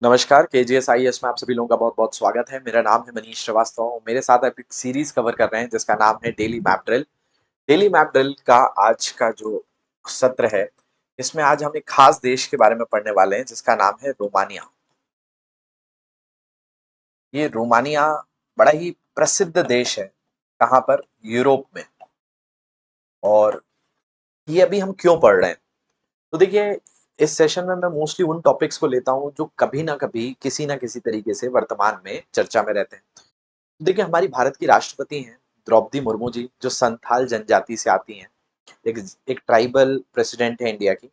नमस्कार, KGS में आप सभी लोगों का बहुत-बहुत स्वागत है। मेरा नाम है मनीष श्रीवास्तव और मेरे साथ आप एक सीरीज़ कवर कर रहे हैं जिसका नाम है daily map drill. Daily map drill का आज का जो सत्र है, इसमें आज हम एक खास देश के बारे में पढ़ने वाले हैं जिसका नाम है रोमानिया। ये रोमानिया बड़ा ही प्रसिद्ध देश है, कहाँ पर? यूरोप में। और ये अभी हम क्यों पढ़ रहे हैं? तो देखिए, इस सेशन में मैं मोस्टली उन टॉपिक्स को लेता हूँ जो कभी ना कभी, किसी ना किसी तरीके से वर्तमान में चर्चा में रहते हैं। देखिए, हमारी भारत की राष्ट्रपति हैं द्रौपदी मुर्मू जी, जो संथाल जनजाति से आती हैं। एक एक ट्राइबल प्रेसिडेंट है इंडिया की।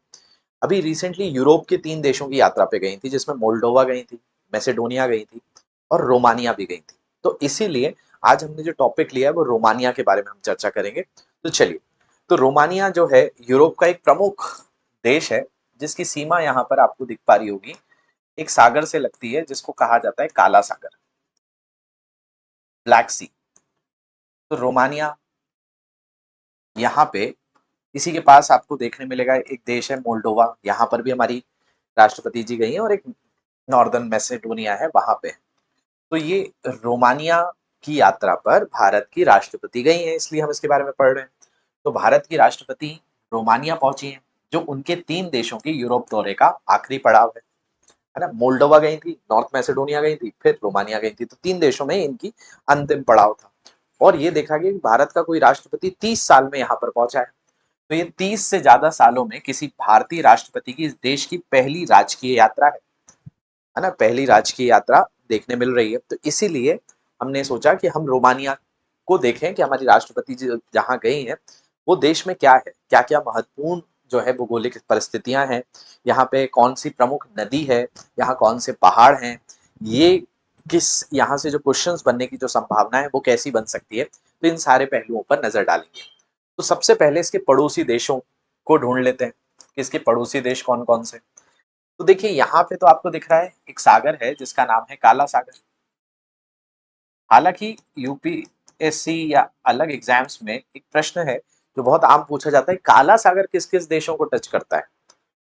अभी रिसेंटली यूरोप के 3 देशों की यात्रा पे गई थी, जिसमें मोल्डोवा गई थी, मैसेडोनिया गई थी और रोमानिया भी गई थी। तो इसीलिए आज हमने जो टॉपिक लिया है वो रोमानिया के बारे में हम चर्चा करेंगे। तो चलिए, तो रोमानिया जो है यूरोप का एक प्रमुख देश है, जिसकी सीमा यहाँ पर आपको दिख पा रही होगी। एक सागर से लगती है जिसको कहा जाता है काला सागर, ब्लैक सी। तो रोमानिया यहाँ पे इसी के पास आपको देखने मिलेगा एक देश है मोल्डोवा, यहाँ पर भी हमारी राष्ट्रपति जी गई हैं और एक नॉर्दर्न मैसेडोनिया है वहां पे। तो ये रोमानिया की यात्रा पर भारत की राष्ट्रपति गई हैं, इसलिए हम इसके बारे में पढ़ रहे हैं। तो भारत की राष्ट्रपति रोमानिया पहुंची हैं, जो उनके 3 देशों के यूरोप दौरे का आखिरी पड़ाव है ना। मोल्डोवा गई थी, नॉर्थ मैसेडोनिया गई थी, फिर रोमानिया गई थी। तो 3 देशों में इनकी अंतिम पड़ाव था। और ये देखा गया कि भारत का कोई राष्ट्रपति 30 साल में यहाँ पर पहुंचा है। तो ये 30 से ज्यादा सालों में किसी भारतीय राष्ट्रपति की इस देश की पहली राजकीय यात्रा है ना, पहली राजकीय यात्रा देखने मिल रही है। तो इसीलिए हमने सोचा कि हम रोमानिया को देखें कि हमारी राष्ट्रपति जी जहाँ गई हैं, वो देश में क्या है, क्या क्या महत्वपूर्ण जो है भौगोलिक परिस्थितियां हैं, यहाँ पे कौन सी प्रमुख नदी है, यहाँ कौन से पहाड़ हैं, ये किस यहाँ से जो क्वेश्चंस बनने की जो संभावना है वो कैसी बन सकती है। तो इन सारे पहलुओं पर नजर डालेंगे। तो सबसे पहले इसके पड़ोसी देशों को ढूंढ लेते हैं कि इसके पड़ोसी देश कौन कौन से। तो देखिए, यहाँ पे तो आपको दिख रहा है एक सागर है जिसका नाम है काला सागर। हालांकि यूपीएससी या अलग एग्जाम्स में एक प्रश्न है जो बहुत आम पूछा जाता है, काला सागर किस किस देशों को टच करता है।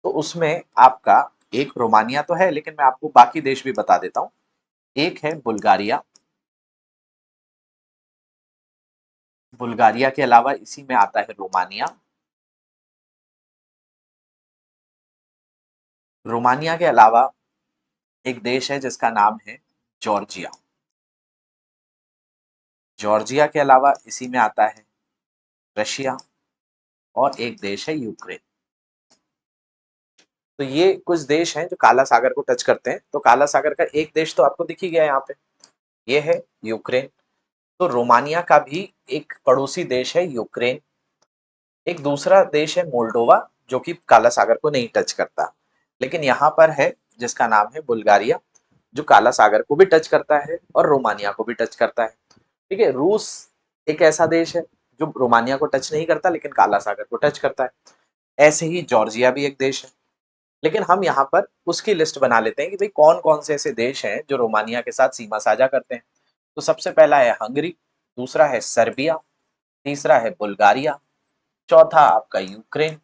तो उसमें आपका एक रोमानिया तो है, लेकिन मैं आपको बाकी देश भी बता देता हूँ। एक है बुल्गारिया। बुल्गारिया के अलावा इसी में आता है रोमानिया। रोमानिया के अलावा एक देश है जिसका नाम है जॉर्जिया। जॉर्जिया के अलावा इसी में आता है रशिया और एक देश है यूक्रेन। तो ये कुछ देश हैं जो काला सागर को टच करते हैं। तो काला सागर का एक देश तो आपको दिख ही गया यहाँ पे, ये है यूक्रेन। तो रोमानिया का भी एक पड़ोसी देश है यूक्रेन। एक दूसरा देश है मोल्डोवा, जो कि काला सागर को नहीं टच करता, लेकिन यहाँ पर है जिसका नाम है बुल्गारिया, जो काला सागर को भी टच करता है और रोमानिया को भी टच करता है। ठीक है, रूस एक ऐसा देश है जो रोमानिया को टच नहीं करता लेकिन काला सागर को टच करता है। ऐसे ही जॉर्जिया भी एक देश है। लेकिन हम यहाँ पर उसकी लिस्ट बना लेते हैं कि भाई कौन कौन से ऐसे देश हैं जो रोमानिया के साथ सीमा साझा करते हैं। तो सबसे पहला है हंगरी, दूसरा है सर्बिया, तीसरा है बुल्गारिया, चौथा आपका यूक्रेन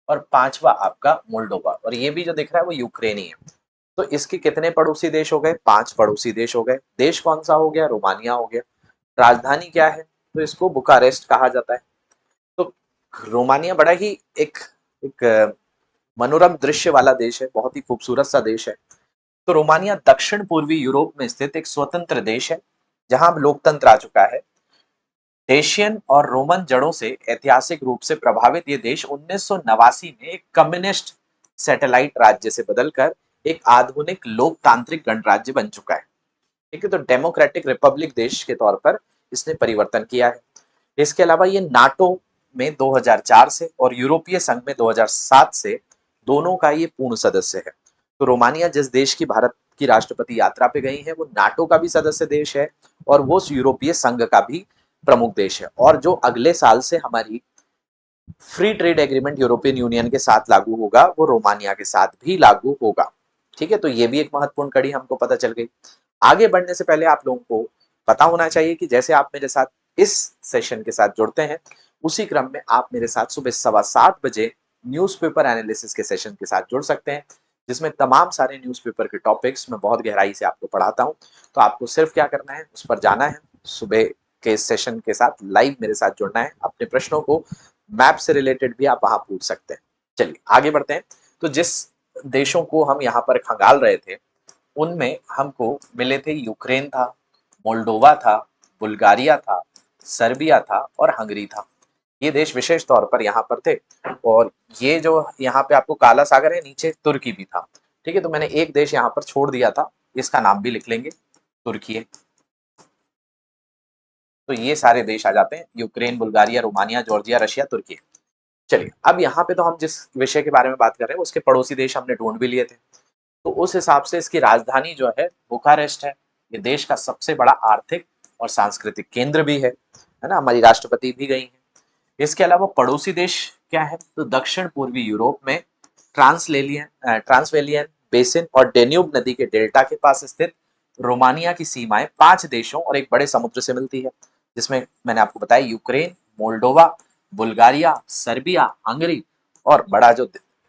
और पांचवा आपका मोल्डोवा। और ये भी जो दिख रहा है वो यूक्रेन ही है। तो इसके कितने पड़ोसी देश हो गए? 5 पड़ोसी देश हो गए। देश कौन सा हो गया? रोमानिया हो गया। राजधानी क्या है? तो इसको बुखारेस्ट कहा जाता है। तो रोमानिया बड़ा ही एक एक मनोरम दृश्य वाला देश है, बहुत ही खूबसूरत सा देश है। तो रोमानिया दक्षिण पूर्वी यूरोप में स्थित एक स्वतंत्र देश है, जहां अब लोकतंत्र आ चुका है। एशियन और रोमन जड़ों से ऐतिहासिक रूप से प्रभावित ये देश 1989 में एक कम्युनिस्ट सैटेलाइट राज्य से बदलकर एक आधुनिक लोकतांत्रिक गणराज्य बन चुका है। ठीक है, तो डेमोक्रेटिक रिपब्लिक देश के तौर पर इसने परिवर्तन किया है। इसके अलावा ये नाटो में 2004 से और यूरोपीय संघ में 2007 से दोनों का ये पूर्ण सदस्य है। तो रोमानिया जिस देश की भारत की राष्ट्रपति यात्रा पे गई है वो नाटो का भी सदस्य देश है और वो यूरोपीय संघ का भी प्रमुख देश है। और जो अगले साल से हमारी free trade agreement European union के साथ लागू होगा वो रोमानिया के साथ भी लागू होगा। ठीक है, तो ये भी एक महत्वपूर्ण कड़ी हमको पता चल गई। आगे बढ़ने से पहले आप लोगों को पता होना चाहिए कि जैसे आप मेरे साथ इस सेशन के साथ जुड़ते हैं, उसी क्रम में आप मेरे साथ सुबह 7:15 बजे न्यूज़पेपर एनालिसिस के सेशन के साथ जुड़ सकते हैं, जिसमें तमाम सारे न्यूज़पेपर के टॉपिक्स मैं बहुत गहराई से आपको पढ़ाता हूँ। तो आपको सिर्फ क्या करना है, उस पर जाना है, सुबह के सेशन के साथ लाइव मेरे साथ जुड़ना है। अपने प्रश्नों को मैप से रिलेटेड भी आप वहाँ पूछ सकते हैं। चलिए आगे बढ़ते हैं। तो जिस देशों को हम यहाँ पर खंगाल रहे थे, उनमें हमको मिले थे यूक्रेन था, मोल्डोवा था, बुल्गारिया था, सर्बिया था और हंगरी था। ये देश विशेष तौर पर यहाँ पर थे। और ये जो यहाँ पे आपको काला सागर है, नीचे तुर्की भी था। ठीक है, तो मैंने एक देश यहाँ पर छोड़ दिया था, इसका नाम भी लिख लेंगे, तुर्की है। तो ये सारे देश आ जाते हैं, Ukraine, Bulgaria, Romania, Georgia, Russia, तुर्की। चलिए अब यहाँ पे तो हम जिस विषय के बारे में बात कर रहे हैं उसके पड़ोसी देश हमने ढूंढ भी लिए थे। तो उस हिसाब से इसकी राजधानी जो है बुखारेस्ट है। ये देश का सबसे बड़ा आर्थिक और सांस्कृतिक केंद्र भी है ना। हमारी राष्ट्रपति भी गई हैं। इसके अलावा पड़ोसी देश क्या है, तो दक्षिण पूर्वी यूरोप में ट्रांसवेलियन बेसिन और डेन्यूब नदी के डेल्टा के पास स्थित रोमानिया की सीमाएं 5 देशों और एक बड़े समुद्र से मिलती है, जिसमें मैंने आपको बताया Ukraine, Moldova, Bulgaria, Serbia, Hungary और बड़ा जो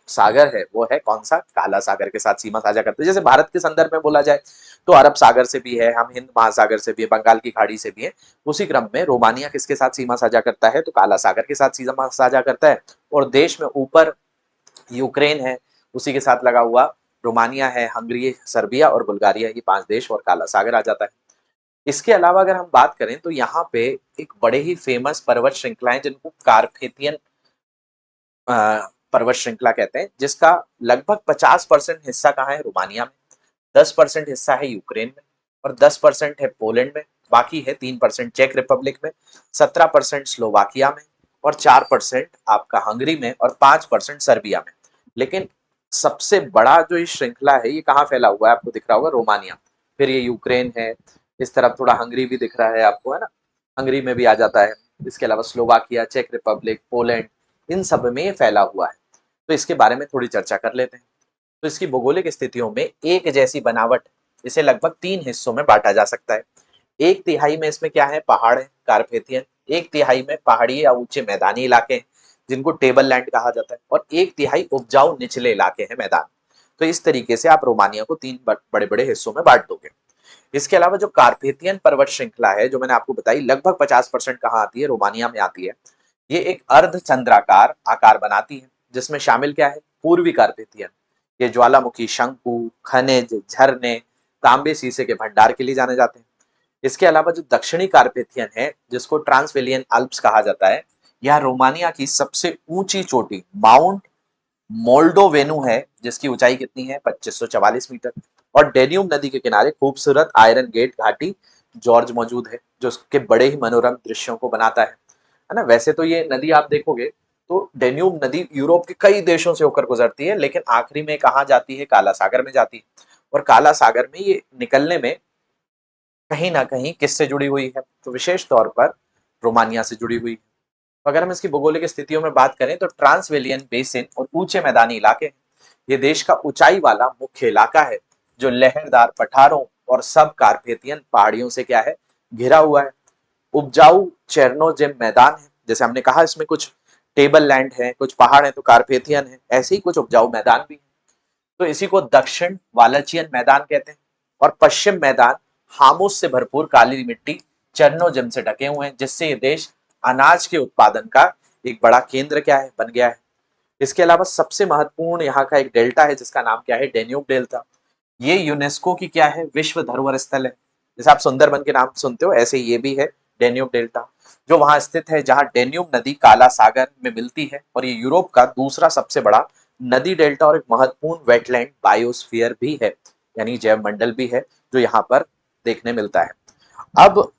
सागर है वो है कौन सा, काला सागर के साथ सीमा साझा करते हैं। जैसे भारत के संदर्भ में बोला जाए तो अरब सागर से भी है, हम हिंद महासागर से भी है, बंगाल की खाड़ी से भी है। उसी क्रम में रोमानिया किसके साथ सीमा साझा करता है, तो काला सागर के साथ सीमा साझा करता है। और देश में ऊपर यूक्रेन है, उसी के साथ लगा हुआ रोमानिया है, हंगरी, सर्बिया और बुल्गारिया, ये 5 देश और काला सागर आ जाता है। इसके अलावा अगर हम बात करें तो यहाँ पे एक बड़े ही फेमस पर्वत श्रृंखलाएं जिनको कार्पेथियन पर्वत श्रृंखला कहते हैं, जिसका लगभग 50% हिस्सा कहाँ है, रोमानिया में, 10% हिस्सा है यूक्रेन में और 10% है पोलैंड में, बाकी है 3% चेक रिपब्लिक में, 17% स्लोवाकिया में और 4% आपका हंगरी में और 5% सर्बिया में। लेकिन सबसे बड़ा जो ये श्रृंखला है ये कहाँ फैला हुआ है, आपको दिख रहा होगा, रोमानिया, फिर ये यूक्रेन है, इस तरफ थोड़ा हंगरी भी दिख रहा है आपको, है ना, हंगरी में भी आ जाता है। इसके अलावा स्लोवाकिया, चेक रिपब्लिक, पोलैंड, इन सब में ये फैला हुआ है। तो इसके बारे में थोड़ी चर्चा कर लेते हैं। तो इसकी भौगोलिक स्थितियों में एक जैसी बनावट, इसे लगभग 3 हिस्सों में बांटा जा सकता है। एक तिहाई में इसमें क्या है, पहाड़ है, कार्पेथियन, एक तिहाई में पहाड़ी या ऊंचे मैदानी इलाके हैं जिनको टेबल लैंड कहा जाता है, और एक तिहाई उपजाऊ निचले इलाके हैं, मैदान। तो इस तरीके से आप रोमानिया को 3 बड़े बड़े हिस्सों में बांट दोगे। इसके अलावा जो कार्पेथियन पर्वत श्रृंखला है जो मैंने आपको बताई, लगभग 50% कहाँ आती है, रोमानिया में आती है। ये एक अर्धचंद्राकार आकार बनाती है, जिसमें शामिल क्या है, पूर्वी कार्पेथियन, ये ज्वालामुखी, शंकु, खनिज, झरने, तांबे शीशे के भंडार के लिए जाने जाते हैं। इसके अलावा जो दक्षिणी कार्पेथियन है, जिसको ट्रांसवेलियन अल्प्स कहा जाता है, यह रोमानिया की सबसे ऊंची चोटी माउंट मोल्डोवेनु है, जिसकी ऊंचाई कितनी है, 2544 मीटर। और डेन्यूब नदी के किनारे खूबसूरत आयरन गेट घाटी जॉर्ज मौजूद है, जो उसके बड़े ही मनोरम दृश्यों को बनाता है ना। वैसे तो ये नदी आप देखोगे तो डेन्यूब नदी यूरोप के कई देशों से होकर गुजरती है, लेकिन आखिरी में कहाँ जाती है, काला सागर में जाती है। और काला सागर में ये निकलने में कहीं ना कहीं किससे जुड़ी हुई है, तो विशेष तौर पर रोमानिया से जुड़ी हुई है। तो अगर हम इसकी भौगोलिक स्थितियों में बात करें तो ट्रांसवेलियन बेसिन और ऊंचे मैदानी इलाके हैं। ये देश का ऊंचाई वाला मुख्य इलाका है, जो लहरदार पठारों और सब कार्पेथियन पहाड़ियों से क्या है, घिरा हुआ है। उपजाऊ चेरनोजेम मैदान है, जैसे हमने कहा इसमें कुछ टेबल लैंड है, कुछ पहाड़ है तो कार्पेथियन है, ऐसे ही कुछ उपजाऊ मैदान भी है। तो इसी को दक्षिण वालचियन मैदान कहते हैं। और पश्चिम मैदान हामुस से भरपूर काली मिट्टी चेरनोजेम से ढके हुए हैं, जिससे ये देश अनाज के उत्पादन का एक बड़ा केंद्र क्या है, बन गया है। इसके अलावा सबसे महत्वपूर्ण यहाँ का एक डेल्टा है, जिसका नाम क्या है, डेन्यूब डेल्टा। ये यूनेस्को की क्या है, विश्व धरोहर स्थल है। जैसे आप सुंदरबन के नाम सुनते हो, ऐसे ये भी है डेन्यूब डेल्टा, जो वहां स्थित है जहां डेन्यूब नदी काला सागर में मिलती है। और ये यूरोप का दूसरा सबसे बड़ा नदी डेल्टा और एक महत्वपूर्ण वेटलैंड बायोस्फीयर भी है, यानी जैव मंडल भी है, जो यहाँ पर देखने मिलता है। अब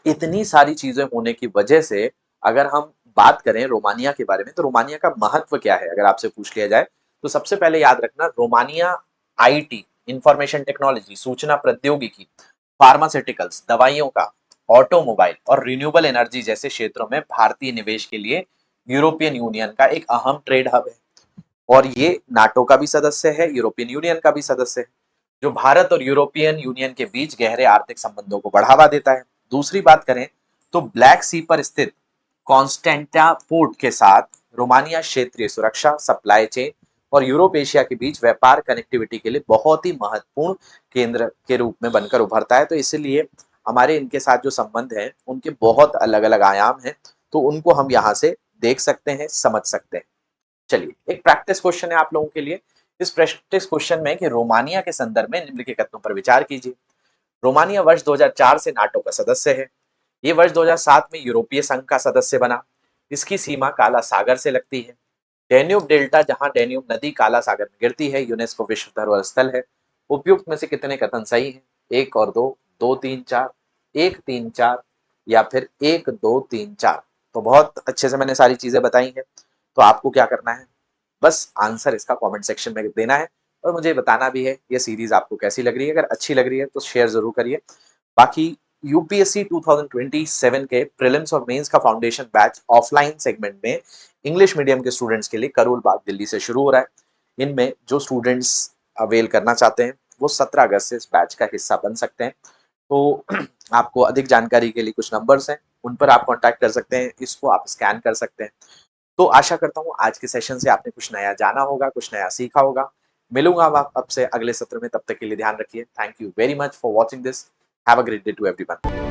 इतनी सारी चीजें होने की वजह से अगर हम बात करें रोमानिया के बारे में, तो रोमानिया का महत्व क्या है अगर आपसे पूछ लिया जाए, तो सबसे पहले याद रखना, रोमानिया आईटी, इंफॉर्मेशन टेक्नोलॉजी, सूचना प्रौद्योगिकी, फार्मास्यूटिकल्स, दवाइयों का, ऑटोमोबाइल और रिन्यूएबल एनर्जी जैसे क्षेत्रों में भारतीय निवेश के लिए यूरोपियन यूनियन का एक अहम ट्रेड हब है। और ये नाटो का भी सदस्य है, यूरोपियन यूनियन का भी सदस्य है, जो भारत और यूरोपियन यूनियन के बीच गहरे आर्थिक संबंधों को बढ़ावा देता है। दूसरी बात करें तो ब्लैक सी पर स्थित कॉन्स्टेंटा पोर्ट के साथ रोमानिया क्षेत्रीय सुरक्षा, सप्लाई चेन, और यूरोप एशिया के बीच व्यापार कनेक्टिविटी के लिए बहुत ही महत्वपूर्ण केंद्र के रूप में बनकर उभरता है। तो इसलिए हमारे इनके साथ जो संबंध है उनके बहुत अलग अलग आयाम हैं, तो उनको हम यहाँ से देख सकते हैं, समझ सकते हैं। चलिए एक प्रैक्टिस क्वेश्चन है आप लोगों के लिए। इस प्रैक्टिस क्वेश्चन में कि रोमानिया के संदर्भ में निम्नलिखित कथनों पर विचार कीजिए। रोमानिया वर्ष 2004 से नाटो का सदस्य है। ये वर्ष 2007 में यूरोपीय संघ का सदस्य बना। इसकी सीमा काला सागर से लगती है। डैन्यूब डेल्टा, जहां डैन्यूब नदी काला सागर में गिरती है, यूनेस्को विश्व धरोहर स्थल है। उपयुक्त में से कितने कथन सही हैं? एक और दो, दो तीन चार, एक तीन चार, या फिर एक दो तीन चार। तो बहुत अच्छे से मैंने सारी चीजें बताई हैं। तो आपको क्या करना है, बस आंसर इसका कमेंट सेक्शन में देना है और मुझे बताना भी है ये सीरीज आपको कैसी लग रही है। अगर अच्छी लग रही है तो शेयर जरूर करिए। बाकी यूपीएससी 2027 के प्रीलिम्स और मेंस का फाउंडेशन बैच ऑफलाइन सेगमेंट में इंग्लिश मीडियम के स्टूडेंट्स के लिए करोल बाग दिल्ली से शुरू हो रहा है। इनमें जो स्टूडेंट्स अवेल करना चाहते हैं वो 17 अगस्त से इस बैच का हिस्सा बन सकते हैं। तो आपको अधिक जानकारी के लिए कुछ नंबर्स हैं, उन पर आप कांटेक्ट कर सकते हैं, इसको आप स्कैन कर सकते हैं। तो आशा करता हूँ आज के सेशन से आपने कुछ नया जाना होगा, कुछ नया सीखा होगा। मिलूंगा आप आपसे अगले सत्र में, तब तक के लिए ध्यान रखिए। Thank you very much for watching this. Have a great day to everyone.